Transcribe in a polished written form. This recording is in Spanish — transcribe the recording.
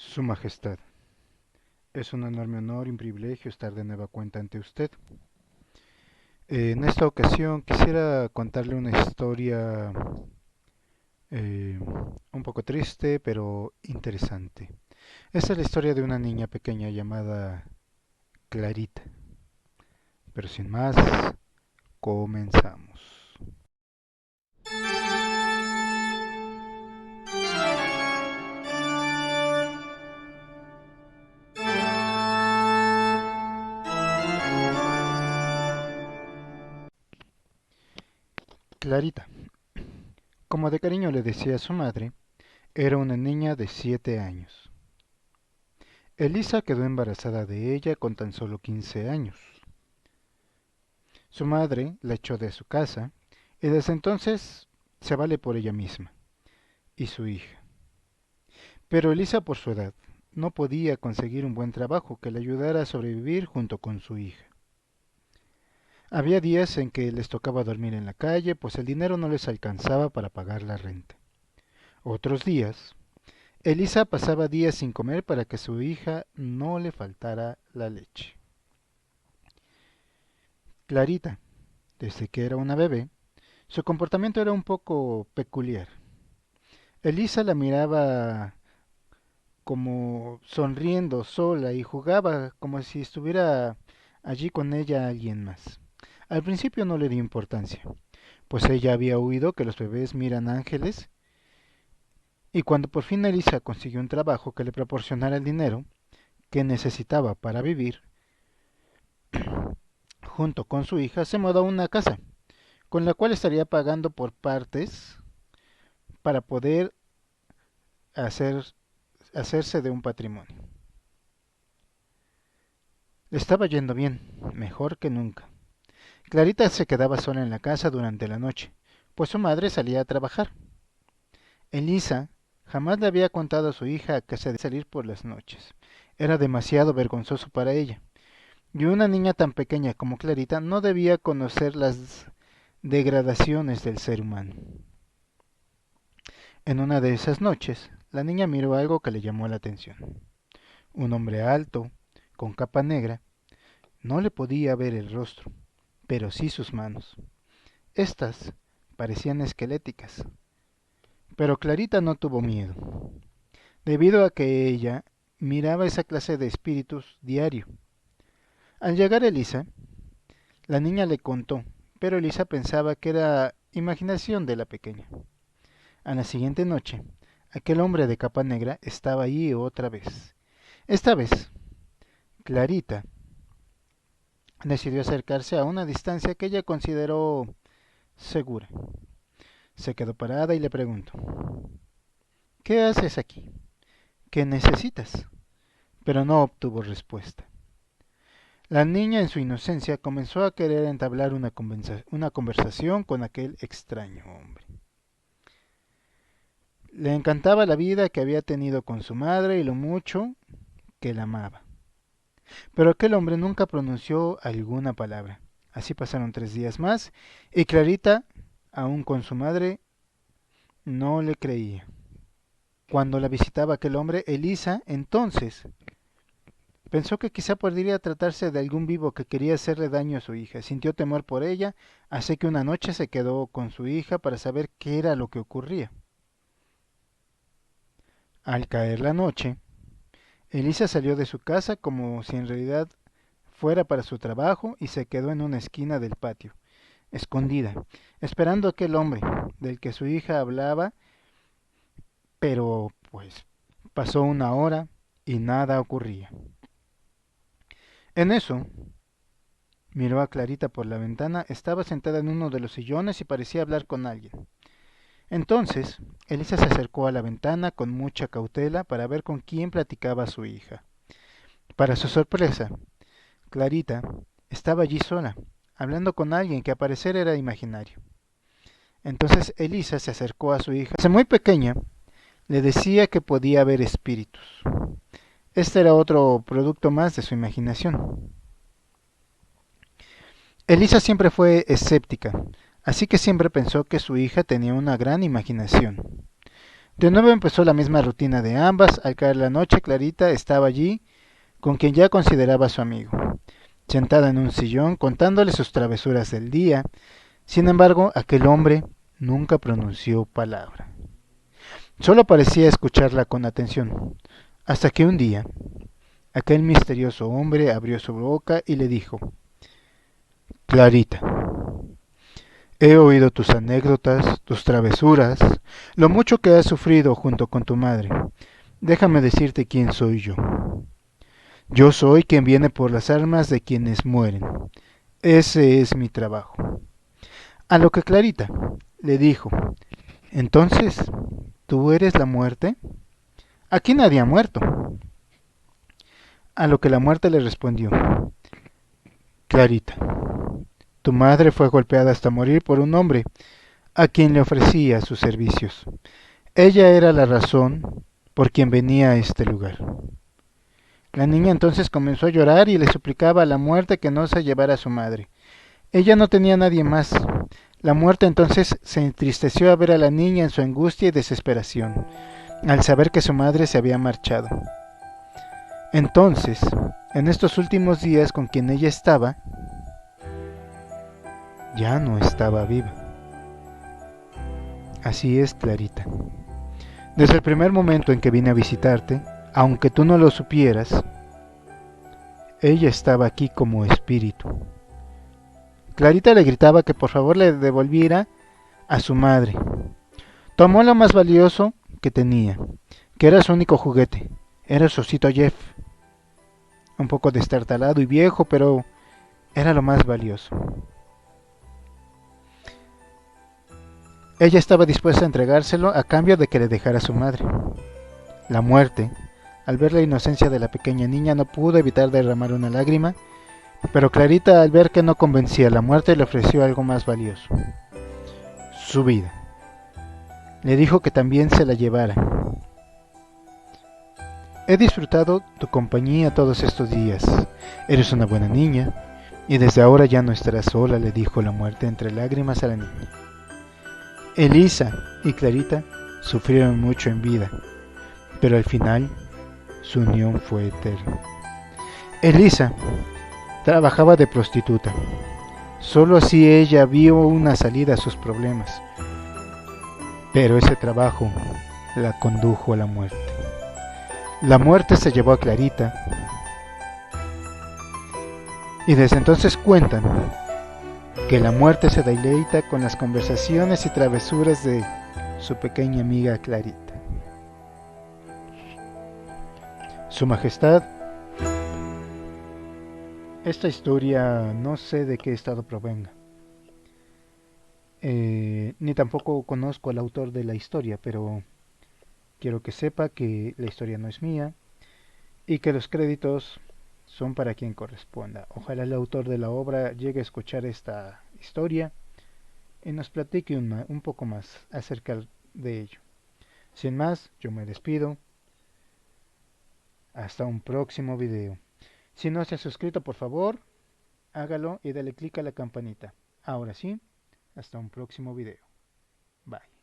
Su Majestad, es un enorme honor y un privilegio estar de nueva cuenta ante usted. En esta ocasión quisiera contarle una historia eh, un poco triste, pero interesante. Esta es la historia de una niña pequeña llamada Clarita. Pero sin más, comenzamos. Clarita, como de cariño le decía a su madre, era una niña de 7 años. Elisa quedó embarazada de ella con tan solo 15 años. Su madre la echó de su casa y desde entonces se vale por ella misma y su hija. Pero Elisa, por su edad, no podía conseguir un buen trabajo que le ayudara a sobrevivir junto con su hija. Había días en que les tocaba dormir en la calle, pues el dinero no les alcanzaba para pagar la renta. Otros días, Elisa pasaba días sin comer para que a su hija no le faltara la leche. Clarita, desde que era una bebé, su comportamiento era un poco peculiar. Elisa la miraba como sonriendo sola y jugaba como si estuviera allí con ella alguien más. Al principio no le dio importancia, pues ella había oído que los bebés miran ángeles, y cuando por fin Elisa consiguió un trabajo que le proporcionara el dinero que necesitaba para vivir, junto con su hija se mudó a una casa, con la cual estaría pagando por partes para poder hacer, hacerse de un patrimonio. Le estaba yendo bien, mejor que nunca. Clarita se quedaba sola en la casa durante la noche, pues su madre salía a trabajar. Elisa jamás le había contado a su hija que se debía salir por las noches. Era demasiado vergonzoso para ella, y una niña tan pequeña como Clarita no debía conocer las degradaciones del ser humano. En una de esas noches, la niña miró algo que le llamó la atención. Un hombre alto, con capa negra, no le podía ver el rostro, pero sí sus manos. Estas parecían esqueléticas, pero Clarita no tuvo miedo, debido a que ella miraba esa clase de espíritus diario. Al llegar Elisa, la niña le contó, pero Elisa pensaba que era imaginación de la pequeña. A la siguiente noche, aquel hombre de capa negra estaba allí otra vez. Esta vez, Clarita decidió acercarse a una distancia que ella consideró segura. Se quedó parada y le preguntó: ¿Qué haces aquí? ¿Qué necesitas? Pero no obtuvo respuesta. La niña, en su inocencia, comenzó a querer entablar una conversación con aquel extraño hombre. Le encantaba la vida que había tenido con su madre y lo mucho que la amaba. Pero aquel hombre nunca pronunció alguna palabra. Así pasaron 3 días más y Clarita, aún con su madre, no le creía. Cuando la visitaba aquel hombre, Elisa entonces pensó que quizá podría tratarse de algún vivo que quería hacerle daño a su hija. Sintió temor por ella, así que una noche se quedó con su hija para saber qué era lo que ocurría. Al caer la noche, Elisa salió de su casa como si en realidad fuera para su trabajo y se quedó en una esquina del patio, escondida, esperando a aquel hombre del que su hija hablaba, pero pues pasó una hora y nada ocurría. En eso, miró a Clarita por la ventana, estaba sentada en uno de los sillones y parecía hablar con alguien. Entonces, Elisa se acercó a la ventana con mucha cautela para ver con quién platicaba su hija. Para su sorpresa, Clarita estaba allí sola, hablando con alguien que a parecer era imaginario. Entonces Elisa se acercó a su hija. Desde muy pequeña, le decía que podía ver espíritus. Este era otro producto más de su imaginación. Elisa siempre fue escéptica, así que siempre pensó que su hija tenía una gran imaginación. De nuevo empezó la misma rutina de ambas. Al caer la noche, Clarita estaba allí con quien ya consideraba su amigo, sentada en un sillón contándole sus travesuras del día. Sin embargo, aquel hombre nunca pronunció palabra. Solo parecía escucharla con atención, hasta que un día aquel misterioso hombre abrió su boca y le dijo: Clarita, he oído tus anécdotas, tus travesuras, lo mucho que has sufrido junto con tu madre. Déjame decirte quién soy yo. Yo soy quien viene por las almas de quienes mueren. Ese es mi trabajo. A lo que Clarita le dijo: Entonces, ¿tú eres la muerte? Aquí nadie ha muerto. A lo que la muerte le respondió: Clarita, tu madre fue golpeada hasta morir por un hombre a quien le ofrecía sus servicios. Ella era la razón por quien venía a este lugar. La niña entonces comenzó a llorar y le suplicaba a la muerte que no se llevara a su madre. Ella no tenía nadie más. La muerte entonces se entristeció a ver a la niña en su angustia y desesperación, al saber que su madre se había marchado. Entonces, en estos últimos días con quien ella estaba, ya no estaba viva. Así es, Clarita. Desde el primer momento en que vine a visitarte, aunque tú no lo supieras, ella estaba aquí como espíritu. Clarita le gritaba que por favor le devolviera a su madre. Tomó lo más valioso que tenía, que era su único juguete. Era su osito Jeff. Un poco destartalado y viejo, pero era lo más valioso. Ella estaba dispuesta a entregárselo a cambio de que le dejara a su madre. La muerte, al ver la inocencia de la pequeña niña, no pudo evitar derramar una lágrima, pero Clarita, al ver que no convencía a la muerte, le ofreció algo más valioso: su vida. Le dijo que también se la llevara. He disfrutado tu compañía todos estos días. Eres una buena niña, y desde ahora ya no estarás sola, le dijo la muerte entre lágrimas a la niña. Elisa y Clarita sufrieron mucho en vida, pero al final su unión fue eterna. Elisa trabajaba de prostituta. Solo así ella vio una salida a sus problemas, pero ese trabajo la condujo a la muerte. La muerte se llevó a Clarita y desde entonces cuentan que la muerte se deleita con las conversaciones y travesuras de su pequeña amiga Clarita. Su Majestad, esta historia no sé de qué estado provenga, ni tampoco conozco al autor de la historia, pero quiero que sepa que la historia no es mía y que los créditos son para quien corresponda. Ojalá el autor de la obra llegue a escuchar esta historia y nos platique un poco más acerca de ello. Sin más, yo me despido. Hasta un próximo video. Si no se ha suscrito, por favor, hágalo y dale click a la campanita. Ahora sí, hasta un próximo video. Bye.